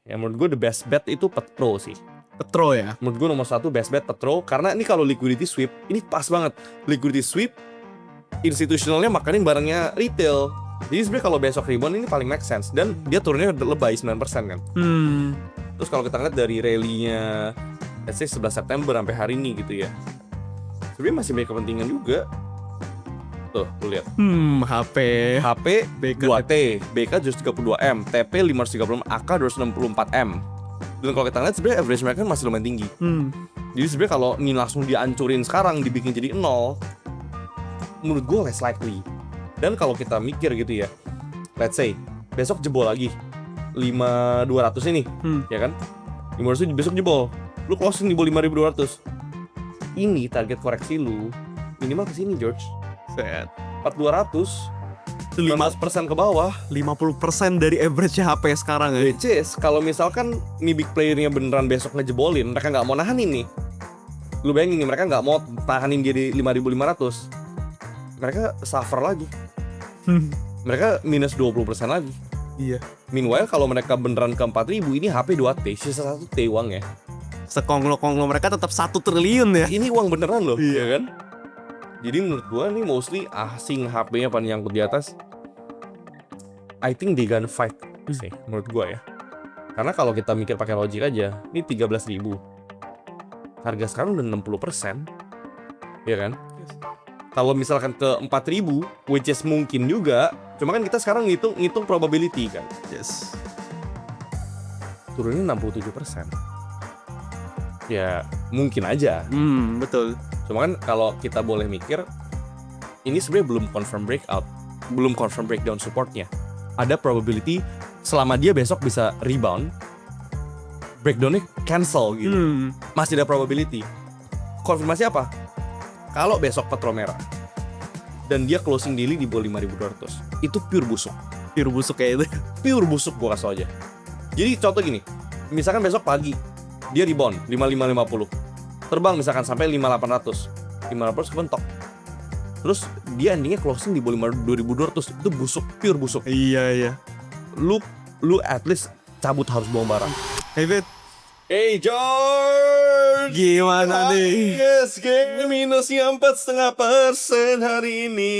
Ya menurut gue the best bet itu Petro sih. Petro ya. Menurut gue nomor 1 best bet Petro. Karena ini kalau liquidity sweep, ini pas banget. Liquidity sweep, institusionalnya makanin barangnya retail. Jadi sebenarnya kalau besok rebound ini paling make sense. Dan dia turunnya lebay 9% kan. Terus kalau kita lihat dari rally-nya let's say 11 September sampai hari ini gitu ya, sebenarnya masih banyak kepentingan juga. Tuh, lu lihat. HP BK 2T, BK 232M, TP 536, AK 264M. Dan kalau kita lihat sebenarnya average mereka masih lumayan tinggi. Jadi sebenarnya kalau ini langsung dihancurin sekarang, dibikin jadi 0, menurut gue less likely. Dan kalau kita mikir gitu ya, let's say besok jebol lagi 5200 ini, ya kan? 500 besok jebol, lu closing di bawah 5200. Ini target koreksi lu minimal ke sini, George. set 4200, 15% ke bawah. 50% dari average HP sekarang ya. Which is kalau misalkan nih big playernya beneran besok ngejebolin, mereka nggak mau nahan ini. Lu bayangin nih, mereka nggak mau tahanin dia di 5500. Mereka suffer lagi. Mereka minus 20% lagi. Iya. Meanwhile kalau mereka beneran ke 4000, ini HP 2T, sisa 1T uang ya. Sekonglo-konglo mereka tetap 1 triliun ya. Ini uang beneran loh, Iya. ya kan? Jadi menurut gua nih mostly asing HP-nya pada nyangkut di atas. I think they gonna fight sih menurut gua ya. Karena kalau kita mikir pakai logik aja, ini 13.000. Harga sekarang udah 60%. Ya kan? Kalau misalkan ke 4.000, which is mungkin juga, cuma kan kita sekarang ngitung probability kan. Yes. Turunnya 67%. Ya, mungkin aja. Betul. Cuma kan kalau kita boleh mikir, ini sebenarnya belum confirm breakout, belum confirm breakdown supportnya. Ada probability selama dia besok bisa rebound, breakdownnya cancel gitu. Masih ada probability. Konfirmasi apa? Kalau besok Petro merah dan dia closing daily di bawah 5.200, itu pure busuk. Pure busuk kayak itu. Pure busuk gua kasih aja. Jadi contoh gini, misalkan besok pagi dia rebound 5550. Terbang misalkan sampai 5800 kebentok. Terus dia endingnya closing di bawah 2200. Itu busuk, pure busuk. Iya. Lu at least cabut harus bawa barang. Hey Fit, Hey George, gimana nih? ISG minusnya 4,5% hari ini.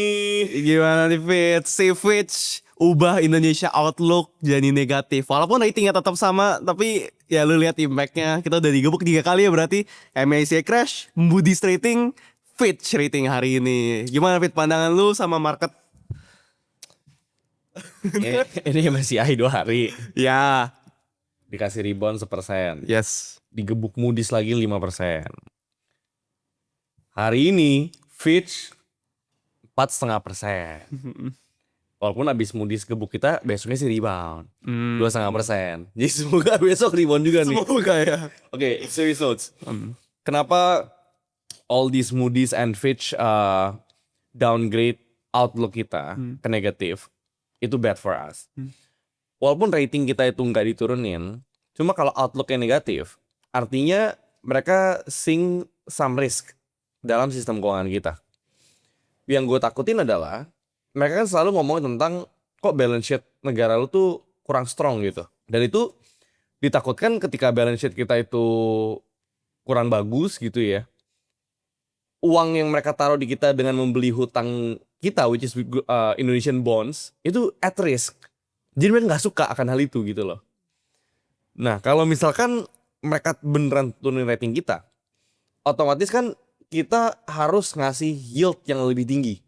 Gimana nih Fit? Si Fitch ubah Indonesia outlook jadi negatif. Walaupun ratingnya tetap sama, tapi ya lu lihat impact-nya. Kita udah digebuk 3 kali ya berarti. MSCI crash, Moody's rating, Fitch rating hari ini. Gimana Fit pandangan lu sama market? Ini masih AI 2 hari. Ya, Dikasih rebound 1%. yes. Digebuk Moody's lagi 5%. Hari ini Fitch 4,5%. Walaupun abis Moody's gebuk kita, besoknya sih rebound 2,5%. Jadi semoga besok rebound juga nih. Semoga ya. Oke, serious notes. Kenapa all these Moody's and Fitch downgrade outlook kita ke negatif? Itu bad for us. Walaupun rating kita itu nggak diturunin, cuma kalau outlooknya negatif, artinya mereka seeing some risk dalam sistem keuangan kita. Yang gue takutin adalah mereka kan selalu ngomong tentang kok balance sheet negara lu tuh kurang strong gitu. Dan itu ditakutkan ketika balance sheet kita itu kurang bagus gitu ya. Uang yang mereka taruh di kita dengan membeli hutang kita, which is Indonesian bonds, itu at risk. Jadi mereka nggak suka akan hal itu gitu loh. Nah kalau misalkan mereka beneran turunin rating kita, otomatis kan kita harus ngasih yield yang lebih tinggi.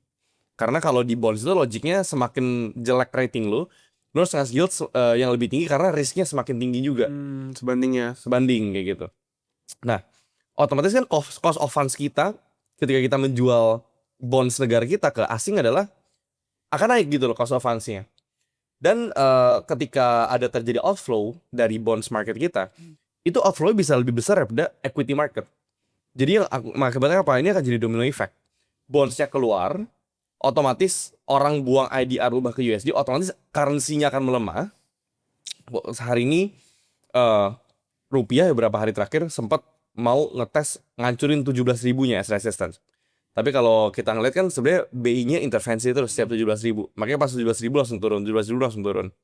Karena kalau di bonds itu logiknya semakin jelek rating lo harus ngasih yield yang lebih tinggi karena risknya semakin tinggi juga. Sebanding kayak gitu. Nah otomatis kan cost of funds kita ketika kita menjual bonds negara kita ke asing adalah akan naik gitu loh cost of funds-nya. Dan ketika ada terjadi outflow dari bonds market kita, itu outflow bisa lebih besar daripada equity market. Jadi yang akibatnya apa? Ini akan jadi domino effect. Bonds-nya keluar, otomatis orang buang IDR ubah ke USD, otomatis currency-nya akan melemah. Hari ini rupiah beberapa hari terakhir sempat mau ngetes ngancurin 17.000-nya as resistance. Tapi kalau kita ngeliat kan sebenarnya BI-nya intervensi terus setiap 17.000. Makanya pas 17.000 langsung turun, 17.000 langsung turun.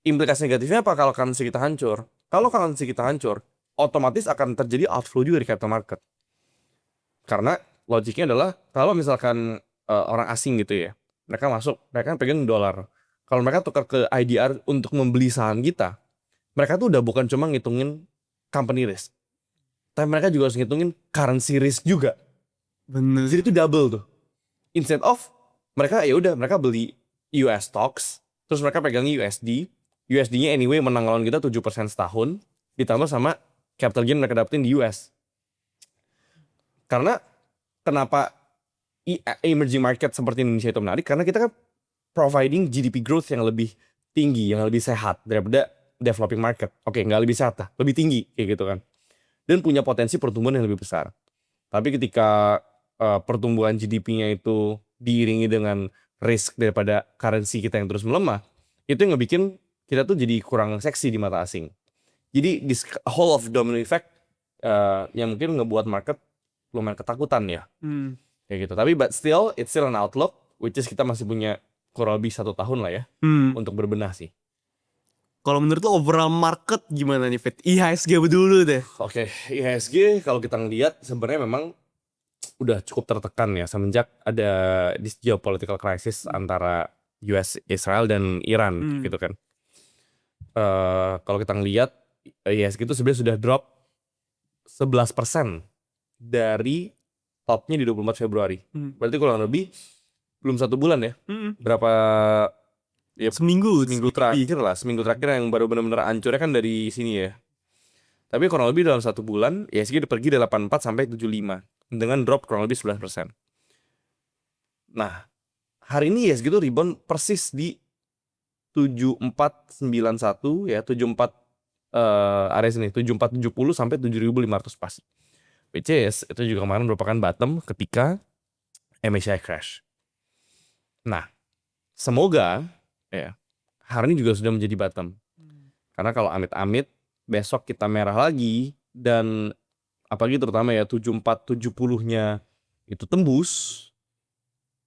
Implikasi negatifnya apa kalau currency kita hancur? Kalau currency kita hancur, otomatis akan terjadi outflow juga di capital market. Karena logiknya adalah kalau misalkan orang asing gitu ya, mereka masuk, mereka kan pegang dolar. Kalau mereka tukar ke IDR untuk membeli saham kita, mereka tuh udah bukan cuma ngitungin company risk, tapi mereka juga harus ngitungin currency risk juga. Bener. Jadi itu double tuh. Instead of mereka ya udah mereka beli US stocks, terus mereka pegang USD. USD-nya anyway menang lawan kita 7% setahun, ditambah sama capital gain mereka dapetin di US. Karena kenapa emerging market seperti Indonesia itu menarik? Karena kita kan providing GDP growth yang lebih tinggi, yang lebih sehat daripada developing market. Oke, nggak lebih sehat lah, lebih tinggi kayak gitu kan. Dan punya potensi pertumbuhan yang lebih besar. Tapi ketika pertumbuhan GDP-nya itu diiringi dengan risk daripada currency kita yang terus melemah, itu yang ngebikin kita tuh jadi kurang seksi di mata asing. Jadi this whole of domino effect yang mungkin ngebuat market lumayan ketakutan ya. Kayak gitu. Tapi but still it's still an outlook, which is kita masih punya kurang lebih 1 tahun lah ya untuk berbenah sih. Kalau menurut lo overall market gimana nih Fit? IHSG dulu deh. Oke, IHSG kalau kita ngeliat sebenarnya memang udah cukup tertekan ya semenjak ada this geopolitical crisis antara US, Israel dan Iran gitu kan. Kalau kita ngeliat IHSG itu sebenarnya sudah drop 11% dari topnya di 24 Februari. Berarti kurang lebih belum 1 bulan ya. Berapa ya, Seminggu terakhir lah. Seminggu terakhir yang baru benar-benar hancurnya kan dari sini ya. Tapi kurang lebih dalam 1 bulan IHSG pergi dari 84 sampai 75 dengan drop kurang lebih 11%. Nah, hari ini IHSG itu rebound persis di 7491 ya, 74 area sini 7470 sampai 7500 pas. Which is itu juga kemarin merupakan bottom ketika MSCI crash. Nah, semoga ya hari ini juga sudah menjadi bottom. Karena kalau amit-amit besok kita merah lagi dan apalagi terutama ya 7470-nya itu tembus,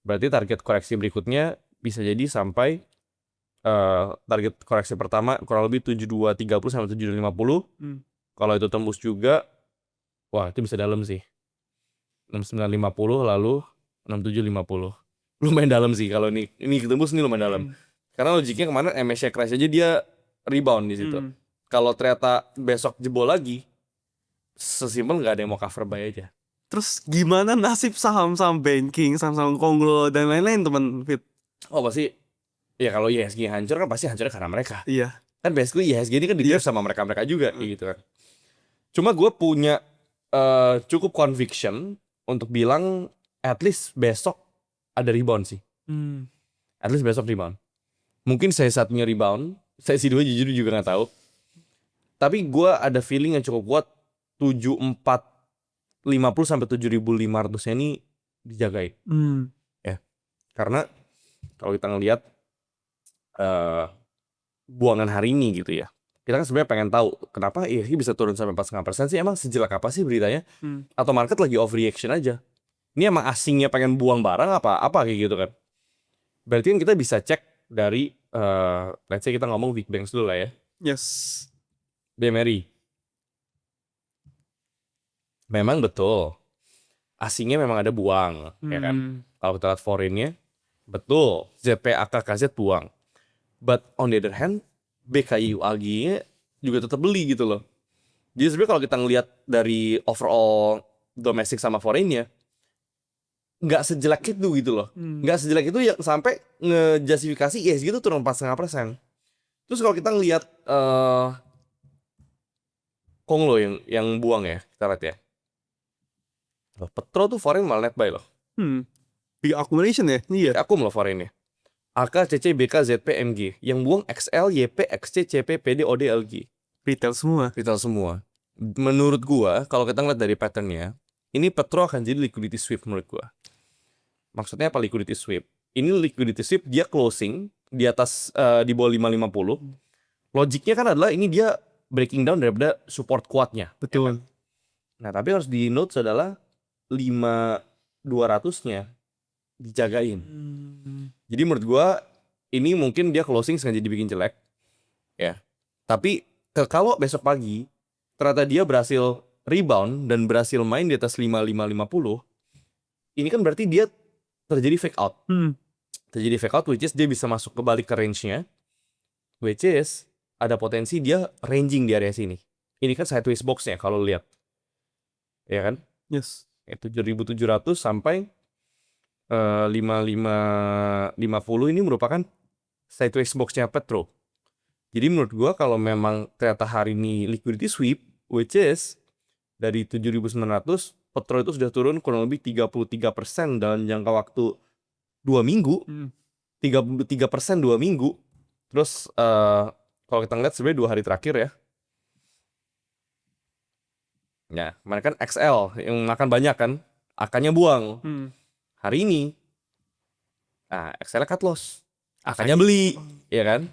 berarti target koreksi berikutnya bisa jadi sampai target koreksi pertama kurang lebih 7230 sampai 7250. Kalau itu tembus juga, wah itu bisa dalam sih. 6950 lalu 6750. Lumayan dalam sih kalau ini tembus nih lumayan dalam. Karena logiknya kemarin MSCI crash aja dia rebound di situ. Kalau ternyata besok jebol lagi, sesimpel nggak ada yang mau cover buy aja. Terus gimana nasib saham-saham banking, saham-saham konglo dan lain-lain teman Fit? Oh pasti, ya kalau IHSG hancur kan pasti hancurnya karena mereka. Iya. Kan basically IHSG ini kan di-drive sama mereka-mereka juga gitu kan. Cuma gue punya cukup conviction untuk bilang at least besok ada rebound sih. At least besok rebound. Mungkin saya satunya rebound, saya sih dua jujur juga nggak tahu. Tapi gue ada feeling yang cukup kuat 7450 sampai 7500-nya ini dijagain. Ya. Karena kalau kita ngelihat buangan hari ini gitu ya. Kita kan sebenarnya pengen tahu kenapa IHSG bisa turun sampai 4,5% sih. Emang sejelek apa sih beritanya? Atau market lagi overreaction aja? Ini emang asingnya pengen buang barang apa kayak gitu kan? Berarti kan kita bisa cek dari let's say kita ngomong big banks dulu lah ya. Yes. BMRI. Memang betul. Asingnya memang ada buang, ya kan? Kalau kita lihat foreignnya, betul. ZPAK KZ buang. But on the other hand, BKIUAG-nya juga tetap beli gitu loh. Jadi sebenarnya kalau kita ngelihat dari overall domestic sama foreignnya, nggak sejelek itu gitu loh. Nggak sejelek itu yang sampai ngejustifikasi IHSG itu turun 4,5%. Terus kalau kita ngelihat Konglo yang buang ya, kita lihat ya. Petro tuh foreign malah net buy loh. Big accumulation ya? Iya. Akum loh foreignnya. AK, CC, BK, ZP, MG. Yang buang XL, YP, XC, CP, PD, OD, LG. Retail semua. Retail semua. Menurut gua, kalau kita ngeliat dari patternnya, ini Petro akan jadi liquidity sweep menurut gua. Maksudnya apa liquidity sweep? Ini liquidity sweep dia closing di atas di bawah 550. Logiknya kan adalah ini dia breaking down daripada support kuatnya. Betul. Ya kan? Nah tapi harus di notes adalah 5200-nya dijagain. Jadi menurut gua ini mungkin dia closing sengaja dibikin jelek ya. Tapi kalau besok pagi ternyata dia berhasil rebound dan berhasil main di atas 55-50, ini kan berarti dia terjadi fake out. Terjadi fake out, which is dia bisa masuk balik ke range-nya, which is ada potensi dia ranging di area sini. Ini kan sideways box-nya kalau lihat. Ya kan? Yes. 7.700 sampai 5550 ini merupakan sideways box-nya Petro. Jadi menurut gua kalau memang ternyata hari ini liquidity sweep, which is dari 7.900, Petro itu sudah turun kurang lebih 33% dalam jangka waktu 2 minggu. 33% 2 minggu. Terus kalau kita ngeliat sebenarnya 2 hari terakhir ya. Ya, kemarin kan XL yang makan banyak kan, akannya buang. Hari ini, XL cut loss, akannya beli, ya kan?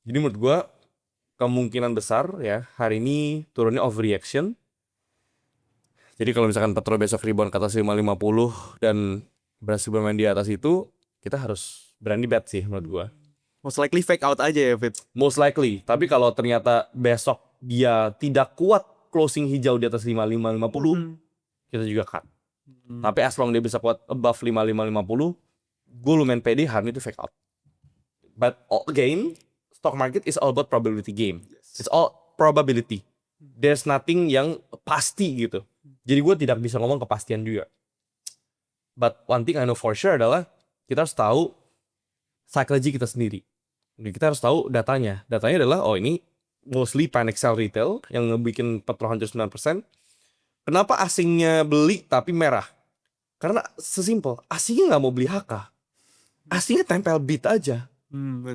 Jadi menurut gua kemungkinan besar ya hari ini turunnya overreaction. Jadi kalau misalkan Petro besok rebound ke atas 550 dan berhasil bermain di atas itu, kita harus berani bet sih menurut gua. Most likely fake out aja ya, Fit. Most likely. Tapi kalau ternyata besok dia tidak kuat closing hijau di atas 5550, kita juga cut. Tapi as long dia bisa kuat above 5550, gue lumayan pede hari ini itu fake out. But again, stock market is all about probability game. It's all probability. There's nothing yang pasti gitu. Jadi gue tidak bisa ngomong kepastian juga. But one thing I know for sure adalah kita harus tahu psychology kita sendiri. Jadi kita harus tahu datanya. Datanya adalah, oh ini mostly panic sell retail yang ngebikin Petro hancur 9%. Kenapa asingnya beli tapi merah? Karena sesimpel, asingnya nggak mau beli HK. Asingnya tempel bid aja.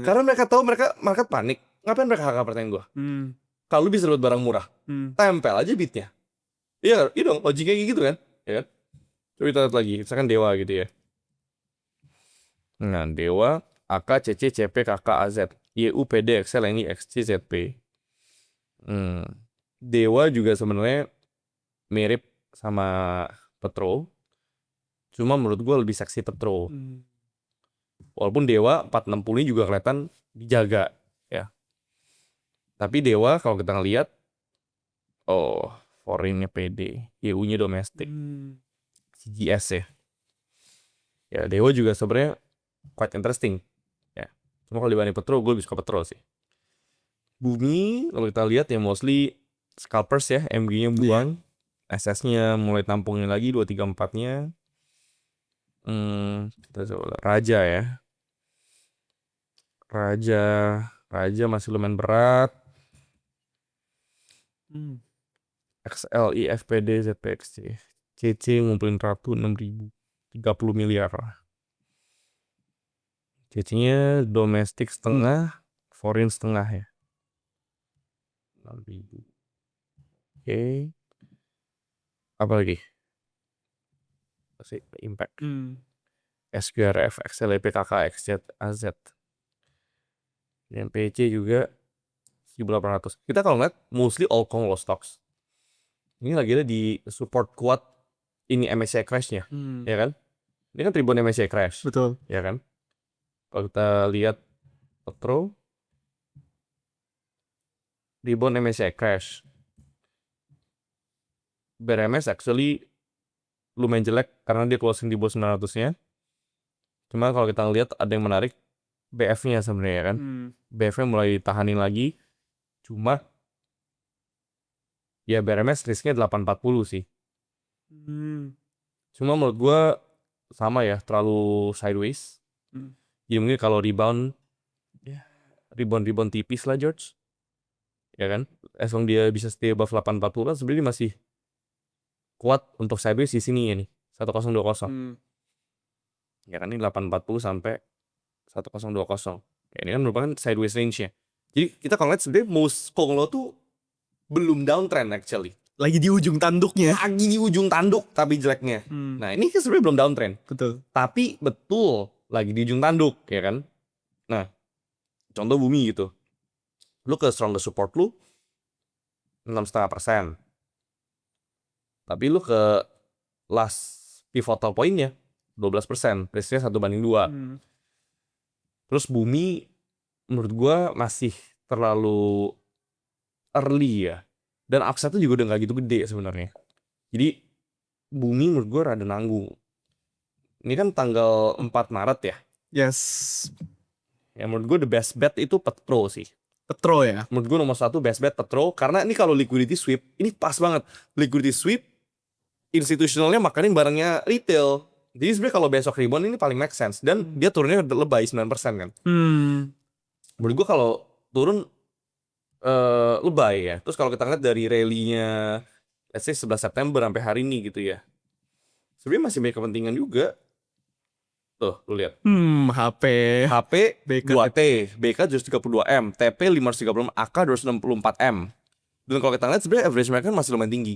Karena mereka tahu market panik. Ngapain mereka HK pertanyaan gue? Kalau lu bisa dapat barang murah, tempel aja bidnya. Iya dong, logiknya kayak gitu kan? Ya kan? Coba kita lihat lagi, misalkan Dewa gitu ya. Nah, Dewa, AK, CC, CP, KK, AZ, YU, PD, XL, ini XC, ZP. Dewa juga sebenarnya mirip sama Petro. Cuma menurut gue lebih seksi Petro. Walaupun Dewa 460 ini juga kelihatan dijaga ya. Tapi Dewa kalau kita ngelihat, foreign-nya PD, YU-nya domestik, CGS ya. Ya Dewa juga sebenarnya quite interesting ya. Cuma kalau dibanding Petro, gue lebih suka Petro sih. Bumi kalau kita lihat ya mostly scalpers ya, MG-nya buang, SS-nya mulai tampungin lagi 234-nya. Kita coba Raja ya. Raja masih lumayan berat. XL, IFPD, ZPXC, CC ngumpulin ratu 6.000, 30 miliar. CC-nya domestik setengah, foreign setengah ya. 6.000. Oke. Apa lagi? Masih impact. SQRF, XLP, KK, XZ, AZ. Dan PC juga 1.800. Kita kalau ngeliat mostly all Congo stocks. Ini lagi ada di support kuat ini MSCI crash-nya, ya kan? Ini kan tribun MSCI crash. Betul. Ya kan? Kalau kita lihat Petro, tribun MSCI crash. BRMS actually lumayan jelek karena dia closing di bawah 900-nya. Cuma kalau kita lihat ada yang menarik, BF-nya sebenarnya kan. BF-nya mulai ditahanin lagi. Cuma ya BRMS risknya 840 sih. Cuma menurut gue sama ya, terlalu sideways. Jadi mungkin kalau rebound tipis lah George. Ya kan? As long dia bisa stay above 840 kan sebenarnya masih kuat untuk sideways di sini ya nih. 1020. Ya kan ini 840 sampai 1020. Ya, ini kan merupakan sideways range-nya. Jadi kita kalau lihat sebenarnya most Konglo tuh belum downtrend actually. Lagi di ujung tanduknya. Lagi di ujung tanduk tapi jeleknya. Nah ini kan sebenarnya belum downtrend. Betul. Tapi betul lagi di ujung tanduk ya kan. Nah contoh Bumi gitu. Lu ke strongest support lu 6,5%. Tapi lu ke last pivotal point-nya 12%. Risknya 1/2. Terus Bumi menurut gua masih terlalu early ya. Dan upside-nya juga udah nggak gitu gede sebenarnya. Jadi Bumi menurut gue rada nanggung. Ini kan tanggal 4 Maret ya. Yes. Ya menurut gue the best bet itu Petro sih. Petro ya. Menurut gue nomor 1 best bet Petro. Karena ini kalau liquidity sweep, ini pas banget. Liquidity sweep, institusionalnya makanin barangnya retail. Jadi sebenarnya kalau besok rebound ini paling make sense. Dan dia turunnya lebay 9% kan. Menurut gue kalau turun lebay ya. Terus kalau kita lihat dari rally-nya let's say 11 September sampai hari ini gitu ya. Sebenarnya masih banyak kepentingan juga. Tuh, lu lihat. HP. HP BK 2T, BK 232M, TP 536, AK 264M. Dan kalau kita lihat sebenarnya average mereka masih lumayan tinggi.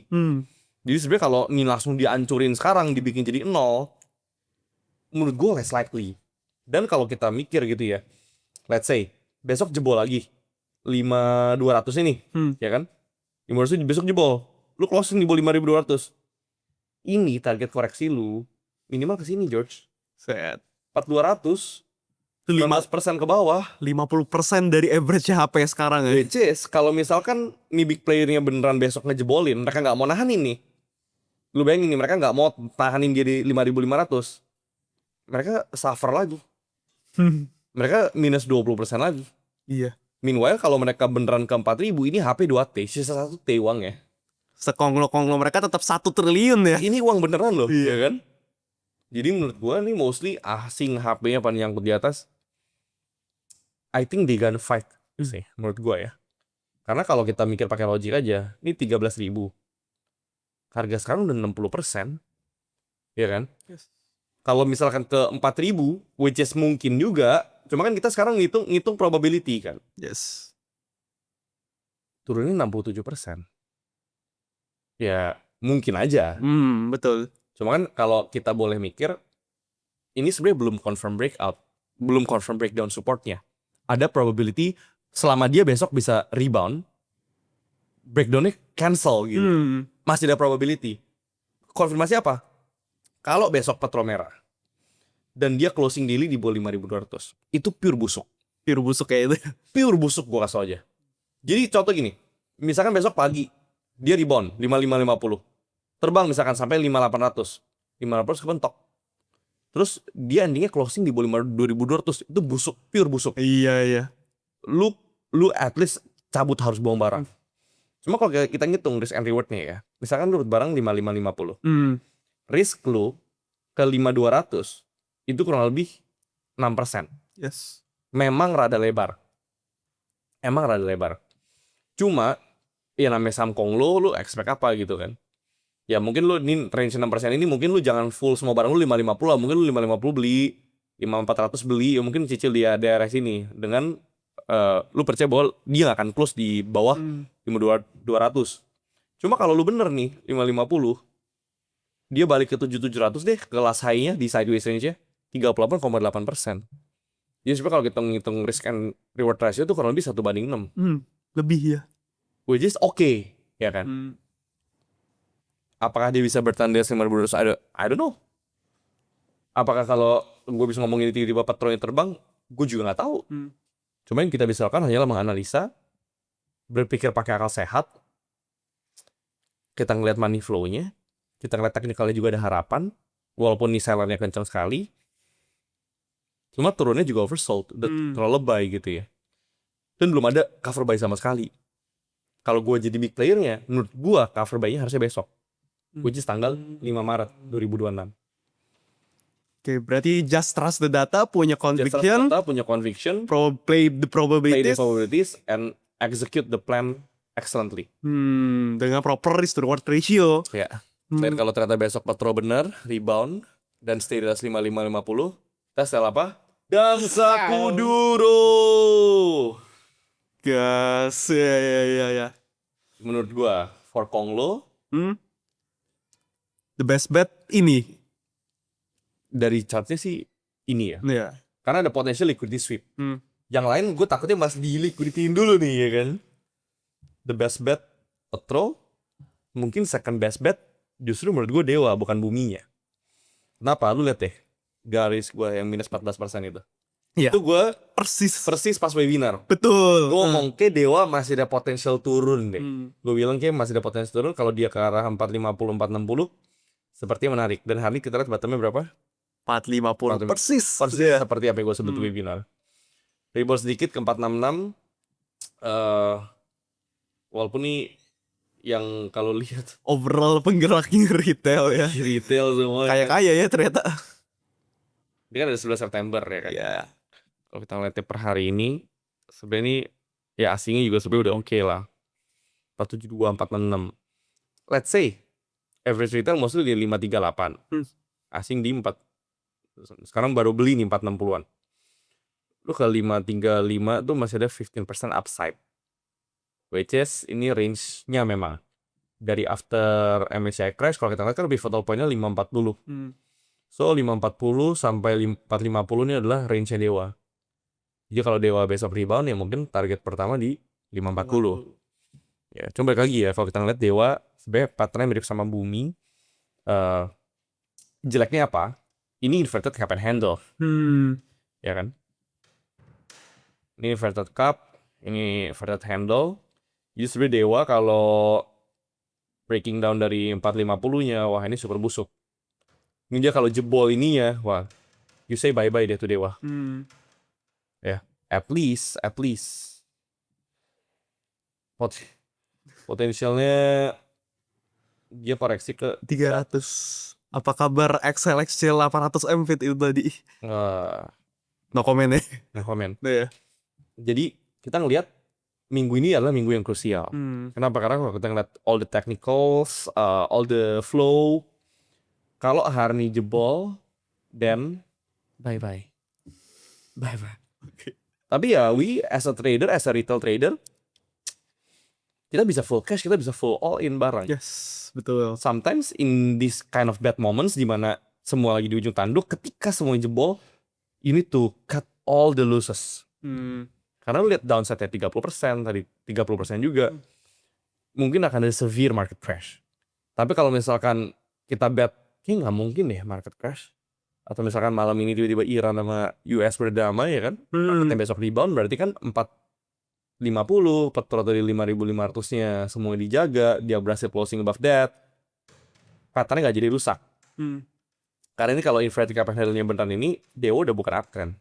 Jadi sebenarnya kalau ini langsung dihancurin sekarang, dibikin jadi 0, menurut gue less likely. Dan kalau kita mikir gitu ya, let's say besok jebol lagi 5200 ini, ya kan? 500 besok jebol. Lu closing di bawah 5200. Ini target koreksi lu minimal ke sini, George. Set. 4200. 15% ke bawah. 50% dari average HP sekarang ya. Which is kalau misalkan nih big playernya beneran besok ngejebolin, mereka nggak mau nahanin nih. Lu bayangin nih, mereka nggak mau tahanin dia di 5.500. Mereka suffer lagi. Mereka minus 20% lagi. Iya. Meanwhile kalau mereka beneran ke 4.000, ini HP 2T, sisa 1T uang ya. Sekonglo-konglo mereka tetap 1 triliun ya. Ini uang beneran loh, Iya. ya kan? Jadi menurut gua nih mostly asing HP-nya paling nyangkut di atas. I think they gonna fight sih menurut gua ya. Karena kalau kita mikir pakai logik aja, ini 13.000. Harga sekarang udah 60%. Ya kan? Yes. Kalau misalkan ke 4.000, which is mungkin juga, cuma kan kita sekarang ngitung probability kan. Yes. Turunnya 67%. Ya, mungkin aja. Betul. Cuma kan kalau kita boleh mikir, ini sebenarnya belum confirm breakout, belum confirm breakdown supportnya. Ada probability selama dia besok bisa rebound, breakdownnya cancel gitu. Masih ada probability. Konfirmasi apa? Kalau besok Petro merah dan dia closing daily di bawah 5.200, itu pure busuk. Pure busuk kayak itu. Pure busuk gua kasih aja. Jadi contoh gini, misalkan besok pagi dia rebound 5550. Terbang misalkan sampai 5800. 500 kepentok. Terus dia endingnya closing di bawah 2.200. Itu busuk, pure busuk. Iya. Lu at least cabut harus buang barang. Cuma kalau kita ngitung risk and rewardnya ya, misalkan lu barang 5550. Risk lu ke 5200 itu kurang lebih 6%. Yes. Memang rada lebar. Cuma ya namanya Samkong lu expect apa gitu kan. Ya mungkin lu ini range 6% ini mungkin lu jangan full semua barang lu 550 lah. Mungkin lu 550 beli, 5400 beli, ya mungkin cicil di daerah sini dengan lu percaya bahwa dia gak akan close di bawah 5200. Cuma kalau lu bener nih 550, dia balik ke 7700 deh, kelas high-nya di sideways range-nya 38,8%. Jadi sebenarnya kalau kita ngitung risk and reward ratio itu kurang lebih 1:6. Lebih ya. Which is okay, ya kan? Apakah dia bisa bertahan di 5.200? I don't know. Apakah kalau gue bisa ngomongin tiba-tiba Petro yang terbang, gue juga nggak tahu. Cuma yang kita bisa lakukan hanyalah menganalisa, berpikir pakai akal sehat, kita ngeliat money flow-nya, kita ngeliat teknikalnya juga ada harapan, walaupun nih sellernya kencang sekali, cuma turunnya juga oversold, udah terlalu lebay gitu ya. Dan belum ada cover buy sama sekali. Kalau gue jadi big player-nya, menurut gue cover buy-nya harusnya besok. Which is tanggal 5 Maret 2026. Oke, berarti just trust the data, punya conviction, punya conviction, play the probabilities, and execute the plan excellently. Dengan proper risk to reward ratio. Ya. Dan kalau ternyata besok Petro bener, rebound, dan stay di atas 5550, kita sell apa? Dansa Kuduro. Gas, ya. Menurut gua, for Konglo, the best bet ini. dari chartnya sih ini ya. Iya. Karena ada potential liquidity sweep. Yang lain gue takutnya masih di liquidity dulu nih ya kan. The best bet Petro. Mungkin second best bet justru menurut gue Dewa, bukan Buminya. Kenapa? Lu lihat deh garis gue yang minus 14% itu. Iya. Itu gue Persis. pas webinar. Betul. Gue ngomong ke Dewa masih ada potensial turun deh. Hmm. Gue bilang kayak masih ada potensial turun kalau dia ke arah 450 460 sepertinya menarik. Dan hari ini kita lihat bottomnya berapa? 450. 450. Persis. Seperti apa yang gue sebut di webinar. Rebound sedikit ke 466. Walaupun nih yang kalau lihat Overall penggeraknya retail ya. retail semua Kaya-kaya ya ternyata. dia kan ada 11 September ya kan. Iya. Kalau kita ngeliatnya per hari ini sebenarnya ini ya asingnya juga sebenarnya udah oke lah. 472 466. Let's say average retail mostly di 538. Asing di 4. Sekarang baru beli nih 460-an. Lu ke 535 tuh masih ada 15% upside. Which is ini range-nya memang dari after MSCI crash kalau kita lihat kan pivotal point-nya 540. So 540 sampai 450 ini adalah range-nya Dewa. Jadi kalau Dewa besok rebound ya mungkin target pertama di 540. Ya, coba balik lagi ya kalau kita ngeliat Dewa sebenarnya patternnya mirip sama Bumi. Jeleknya apa? Ini inverted cup and handle. Ya kan? Ini inverted cup, ini inverted handle. Jadi sebenarnya Dewa kalau breaking down dari 450-nya, wah ini super busuk. Ini dia kalau jebol ini ya, wah, you say bye-bye deh tuh Dewa. Ya, at least potensialnya dia koreksi ke 300. Apa kabar XLXC 800M fit itu tadi? No comment ya. nah komen. Nah, ya. Jadi kita ngelihat minggu ini adalah minggu yang krusial. Kenapa? Karena kalau kita ngeliat all the technicals, all the flow, kalau hari ini jebol, then bye-bye. Okay. Tapi ya, we as a trader, as a retail trader, kita bisa full cash, kita bisa full all in barang. Yes, betul. Sometimes in this kind of bad moments, di mana semua lagi di ujung tanduk, ketika semua jebol, you need to cut all the losses. Karena lu lihat downside-nya 30%, tadi 30% juga. Mungkin akan ada severe market crash. Tapi kalau misalkan kita bet, kayaknya nggak mungkin deh market crash. Atau misalkan malam ini tiba-tiba Iran sama US berdamai ya kan. Marketnya besok rebound berarti kan 450, petrol dari 5.500-nya semua dijaga. Dia berhasil closing above that. Patternnya nggak jadi rusak. Karena ini kalau inverted cup and handle-nya beneran ini, Dewa udah bukan uptrend.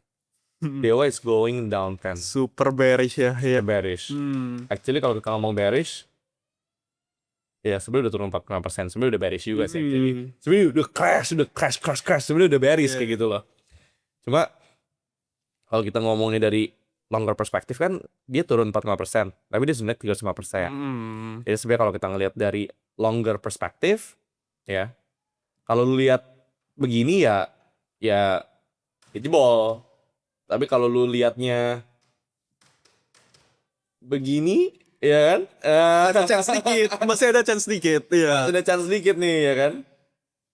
Dewa is going downtrend. Super bearish ya. Bearish. Actually kalau kita ngomong bearish, ya sebenarnya udah turun 45%. Sebenarnya udah bearish juga sih. Sebenarnya udah crash. Sebenarnya udah bearish kayak gitu loh. Cuma kalau kita ngomongnya dari longer perspektif kan dia turun 45%, tapi dia sebenarnya 35%. Jadi sebenarnya kalau kita ngelihat dari longer perspektif, ya kalau lu lihat begini ya jebol. Tapi kalau lu lihatnya begini, ya kan? Ada chance sedikit, masih ada chance sedikit. Iya. Ada chance sedikit nih, ya kan?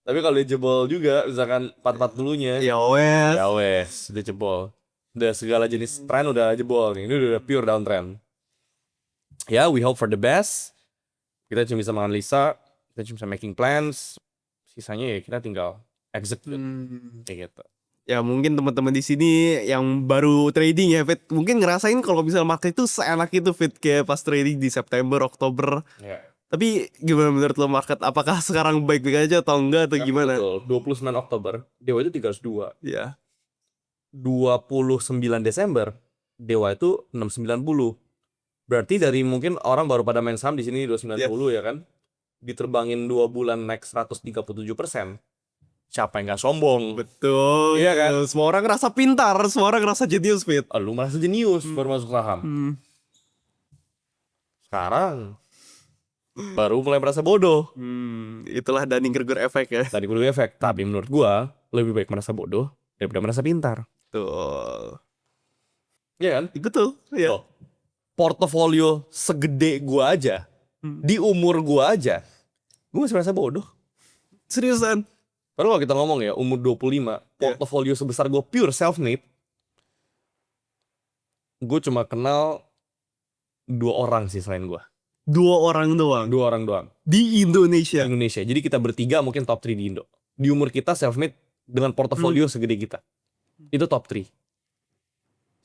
Tapi kalau dia jebol juga, misalkan 440-nya, Ya wes, udah jebol. Udah segala jenis tren udah jebol nih. Ini udah pure downtrend. Ya, we hope for the best. Kita cuma bisa menganalisa, kita cuma bisa making plans. Sisanya ya kita tinggal execute. Kayak gitu. Ya mungkin teman-teman di sini yang baru trading ya Fit, mungkin ngerasain kalau misalnya market itu seenak itu Fit kayak pas trading di September, Oktober. Tapi gimana menurut lo market? Apakah sekarang baik-baik aja atau enggak atau gimana? Betul. 29 Oktober Dewa itu 302. Ya. 29 Desember Dewa itu 690. Berarti dari mungkin orang baru pada main saham di sini 290 ya kan. Diterbangin 2 bulan naik 137%. Siapa yang gak sombong? Betul. Iya kan? Semua orang ngerasa pintar, semua orang ngerasa jenius Fit. Lu merasa jenius baru masuk saham. Sekarang baru mulai merasa bodoh. Itulah Dunning-Kruger effect ya. Dunning-Kruger effect. Tapi menurut gua lebih baik merasa bodoh daripada merasa pintar. Tuh. Iya kan? Betul. Ya. Portofolio segede gua aja, di umur gua aja, gua masih merasa bodoh. Seriusan? Padahal kalau kita ngomong ya, umur 25, portofolio sebesar gue pure self-made, gue cuma kenal 2 orang sih selain gue. 2 orang doang? 2 orang doang. Di Indonesia? Jadi kita bertiga mungkin top 3 di Indo. Di umur kita self-made dengan portofolio segede kita. Itu top 3.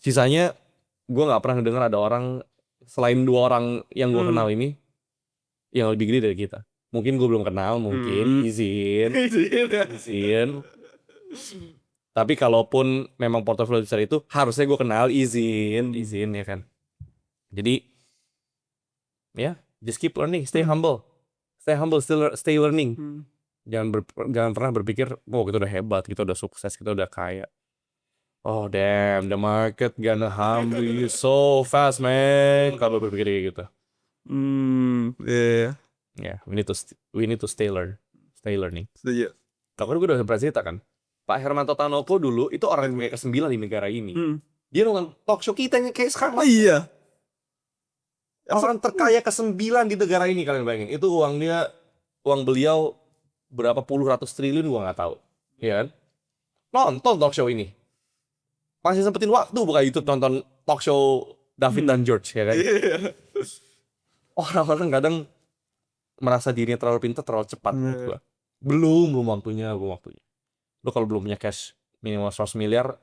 Sisanya gue nggak pernah dengar ada orang selain 2 orang yang gue kenal ini yang lebih gede dari kita. Mungkin gue belum kenal, mungkin izin. Tapi kalaupun memang portofolio besar itu harusnya gue kenal, izin ya kan. Jadi ya, just keep learning, stay humble, stay learning. Jangan pernah berpikir, oh kita udah hebat, kita udah sukses, kita udah kaya. Oh damn, the market gonna humble you so fast man. Kalau berpikir kayak gitu. Iya. Ya, we need to stay learning. Setuju. Takut gue udah pernah cerita kan, Pak Hermanto Tanopo dulu itu orang yang ke-9 di negara ini. Dia nonton talk show kita yang kayak sekarang. Iya. Orang terkaya ke-9 di negara ini, kalian bayangin. Itu uang beliau berapa puluh ratus triliun gue nggak tahu, ya kan? Nonton talk show ini, masih sempetin waktu buka YouTube nonton talk show David dan George, ya kan? Orang-orang kadang merasa dirinya terlalu pintar, terlalu cepat. Belum waktunya. Lu kalau belum punya cash minimal 100 miliar,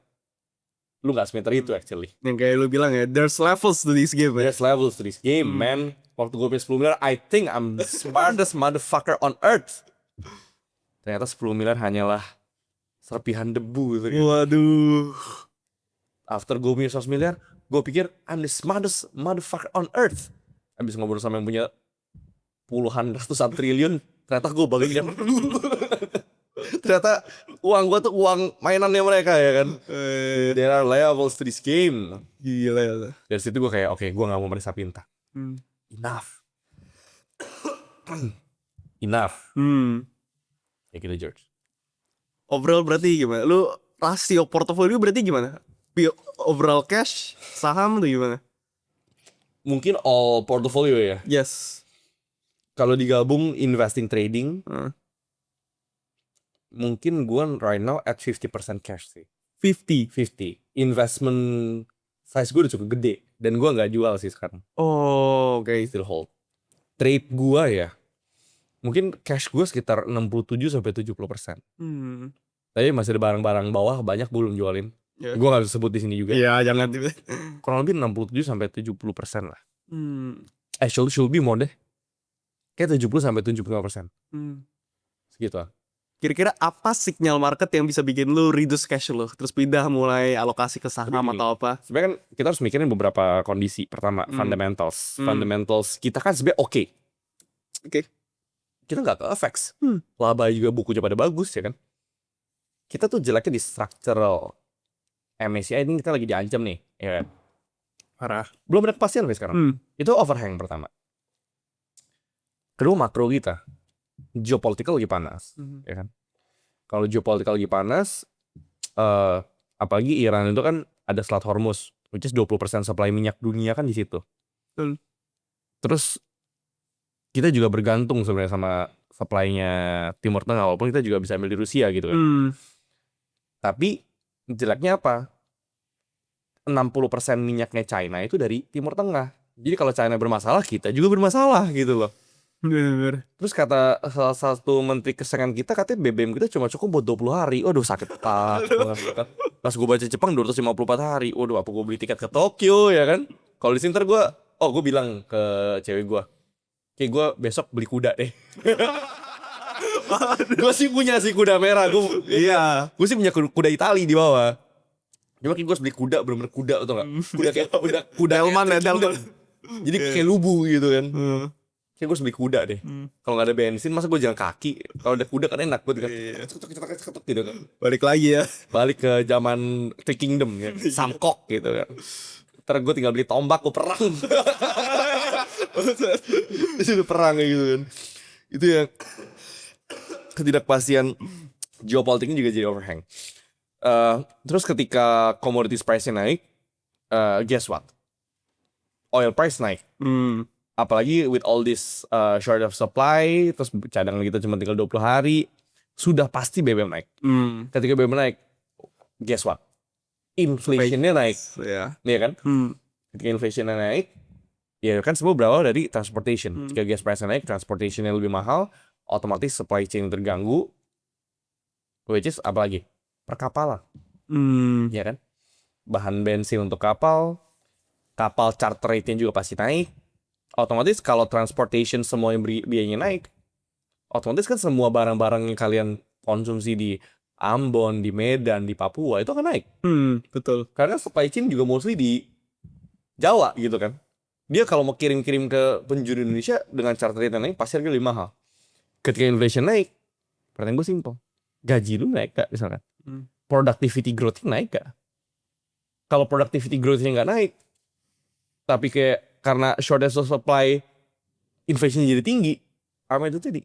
lu gak semester itu actually. Yang kayak lu bilang ya, there's levels to this game. There's levels to this game, man. Waktu gue punya 10 miliar, I think I'm the smartest motherfucker on earth. Ternyata 10 miliar hanyalah serpihan debu gitu. Waduh. After gue punya 100 miliar, gue pikir I'm the smartest motherfucker on earth. Habis ngobrol sama yang punya puluhan ratusan triliun, ternyata gue bagian. Ternyata uang gue tuh uang mainannya mereka, ya kan. There are levels to this game. Gila ya. Dari situ gue kayak, oke, gue gak mau merasa pintar. Enough. Ya gitu, George. Overall berarti gimana? Lu rasio portofolio berarti gimana? Overall cash, saham tuh gimana? Mungkin all portfolio ya. Yes. Kalau digabung investing trading, mungkin gue right now at 50% cash sih. 50. Investment size gue udah cukup gede dan gue nggak jual sih sekarang. Oh, oke. Still hold. Trade gue ya, mungkin cash gue sekitar 67-70%. Tapi masih ada barang-barang bawah banyak gue belum jualin. Gue nggak bisa sebut di sini juga. Iya, jangan. Kurang lebih 67-70% lah. Should be more deh. Kayak 70-75%. Segitu lah. Kira-kira apa signal market yang bisa bikin lu reduce cash lu, terus pindah mulai alokasi ke saham atau apa? Sebenarnya kan kita harus mikirin beberapa kondisi. Pertama, fundamentals. Fundamentals kita kan sebenarnya oke. Kita nggak ke effects. Laba juga bukunya pada bagus, ya kan. Kita tuh jeleknya di structural. MSCI ini kita lagi diancam nih, ya kan. Parah. Belum ada kepastian sampai sekarang. Itu overhang pertama. Kedua, makro kita, geopolitical lagi panas, ya kan. Kalau geopolitical lagi panas, apalagi Iran itu kan ada Selat Hormuz, which is 20% supply minyak dunia kan di situ. Terus kita juga bergantung sebenarnya sama supply-nya Timur Tengah, walaupun kita juga bisa ambil di Rusia gitu kan. Tapi jeleknya apa? 60% minyaknya China itu dari Timur Tengah. Jadi kalau China bermasalah, kita juga bermasalah gitu loh. Bener. Terus kata salah satu menteri kesayangan kita, katanya BBM kita cuma cukup buat 20 hari. Waduh, sakit banget. Pas gue baca Jepang 254 hari. Waduh, apa gue beli tiket ke Tokyo, ya kan? Kalau di sini ntar gue bilang ke cewek gue, kayak gue besok beli kuda deh. Gue sih punya sih kuda merah. Gue sih punya kuda Itali di bawah. Cuma kayak gue harus beli kuda, bener-bener kuda, tau gak? Kuda kayak kuda Delman ya, Delman. Jadi kayak lubu gitu kan. Kayak gue harus beli kuda deh. Kalau gak ada bensin, masa gue jalan kaki? Kalau ada kuda kan enak, gue cetuk gitu kan. Balik lagi ya. Balik ke zaman Three Kingdom ya, Samkok gitu kan. Ntar gue tinggal beli tombak, gue perang. Itu perang gitu kan. Itu ya, ketidakpastian geopolitiknya juga jadi overhang. Terus ketika commodities price-nya naik, guess what? Oil price naik. Apalagi with all this short of supply, terus cadangan kita cuma tinggal 20 hari, sudah pasti BBM naik. Ketika BBM naik, guess what? Inflation-nya naik. Iya kan? Ketika inflation-nya naik, ya kan semua berawal dari transportation. Ketika gas price naik, transportation-nya lebih mahal, otomatis supply chain terganggu. Which is apa lagi? Perkapalan. Ya kan? bahan bensin untuk kapal charter rate-nya juga pasti naik. Otomatis kalau transportation semua yang biayanya naik, otomatis kan semua barang-barang yang kalian konsumsi di Ambon, di Medan, di Papua itu akan naik. Betul. Karena supply chain juga mostly di Jawa gitu kan. Dia kalau mau kirim-kirim ke penjuru Indonesia dengan charter rate yang naik pasti harganya lebih mahal. Ketika inflation naik, pertanyaan gue simple. Gaji lu naik gak misalkan? Productivity growth-nya naik gak? Kalau productivity growth-nya nggak naik, tapi kayak karena shortage of supply, inflation jadi tinggi, apa itu jadi?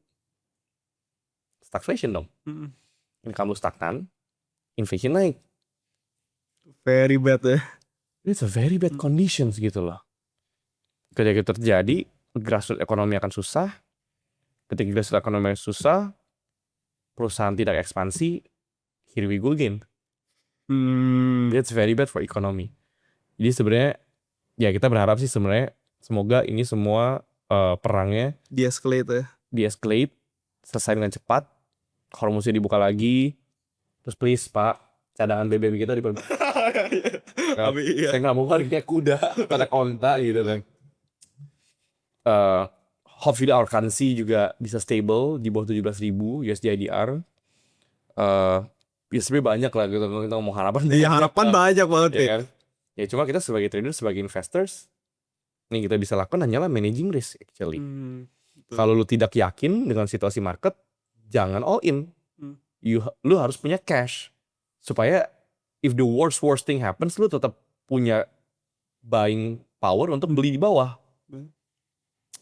Stagflation dong. Income lu stagnan, inflation naik. Very bad ya. It's a very bad conditions gitu loh. Ketika itu terjadi, grassroots ekonomi akan susah. Ketika grassroots ekonomi susah, perusahaan tidak ekspansi, here we go again. That's very bad for economy. Jadi sebenarnya ya kita berharap sih sebenarnya semoga ini semua perangnya De-escalate, selesai dengan cepat. Hormuznya dibuka lagi. Terus please Pak, cadangan BBM kita diperbanyak. Saya nggak mau lagi kayak kuda pada konta gitu kan. Hopefully our currency juga bisa stable di bawah 17.000 USD/IDR. Ya sebenarnya banyak lah gitu, kita ngomong harapan. Iya, harapan banyak banget ya kan? Ya cuma kita sebagai trader, sebagai investors, nih kita bisa lakukan hanyalah managing risk actually. Kalau lu tidak yakin dengan situasi market, jangan all in. Lu harus punya cash supaya if the worst thing happens, lu tetap punya buying power untuk beli di bawah.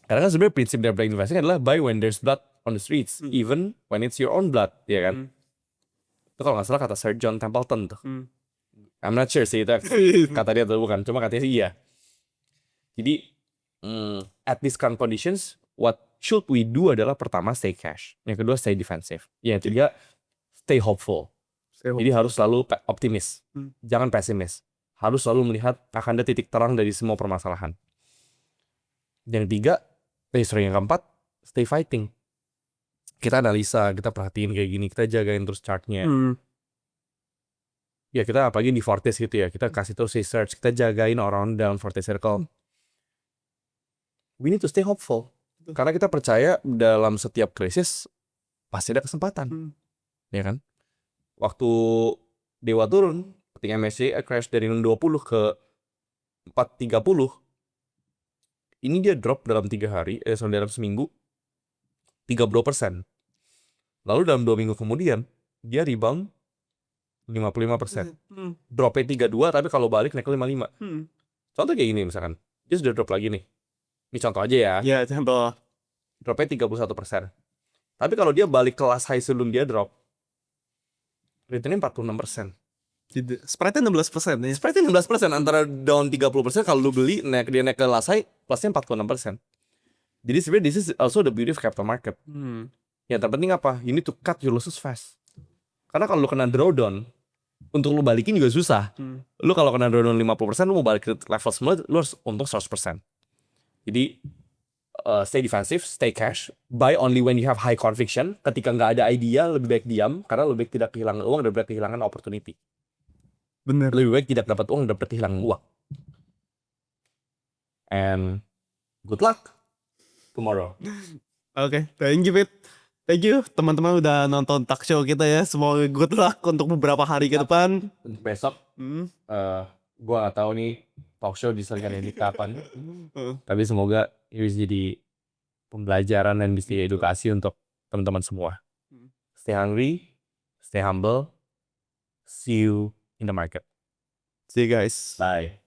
Karena kan sebenarnya prinsip dari black investing adalah buy when there's blood on the streets, even when it's your own blood, ya kan? Itu kalau nggak salah kata Sir John Templeton tuh. I'm not sure sih itu kata dia atau bukan, cuma katanya sih iya. Jadi at these current conditions, what should we do adalah pertama stay cash, yang kedua stay defensive, yang ketiga stay hopeful. Jadi harus selalu optimis, jangan pesimis. Harus selalu melihat akan ada titik terang dari semua permasalahan. Yang ketiga, yang keempat, stay fighting. Kita analisa, kita perhatiin kayak gini, kita jagain terus chartnya. Ya kita apalagi di Fortis gitu ya, kita kasih terus research, kita jagain orang down Fortis Circle. We need to stay hopeful. Karena kita percaya dalam setiap krisis pasti ada kesempatan. Ya kan? Waktu Dewa turun, ketika MSCI crash dari 20 ke 430, ini dia drop dalam 3 hari, dalam seminggu 30%. Lalu dalam 2 minggu kemudian dia rebound 55%. Dropnya 32, tapi kalau balik naik ke 55. Contoh kayak gini misalkan, dia sudah drop lagi nih. Ini contoh aja ya. Ya, contoh. Dropnya 31%. Tapi kalau dia balik kelas high sebelum dia drop, returnnya 46%. Spreadnya 16% ya. Spreadnya 16%, antara down 30%, kalau lu beli dia naik ke last high, plusnya 46%. Jadi sebenarnya this is also the beauty of capital market. Yang terpenting apa? You need to cut your losses fast. Karena kalau lu kena drawdown, untuk lu balikin juga susah. Lu kalau kena drawdown 50%, lu mau balik ke level semula, lu harus untung 100%. Jadi stay defensive, stay cash, buy only when you have high conviction. Ketika nggak ada idea, lebih baik diam, karena lebih baik tidak kehilangan uang daripada kehilangan opportunity. Bener. Lebih baik tidak dapat uang daripada kehilangan uang. And good luck tomorrow. Oke, thank you Fit. Thank you teman-teman udah nonton talk show kita ya. Semoga good luck untuk beberapa hari ke depan. Besok, gue gak tahu nih talk show diselenggarakan ini kapan. Tapi semoga ini bisa jadi pembelajaran dan bisa jadi edukasi untuk teman-teman semua. Stay hungry, stay humble. See you in the market. See you guys. Bye.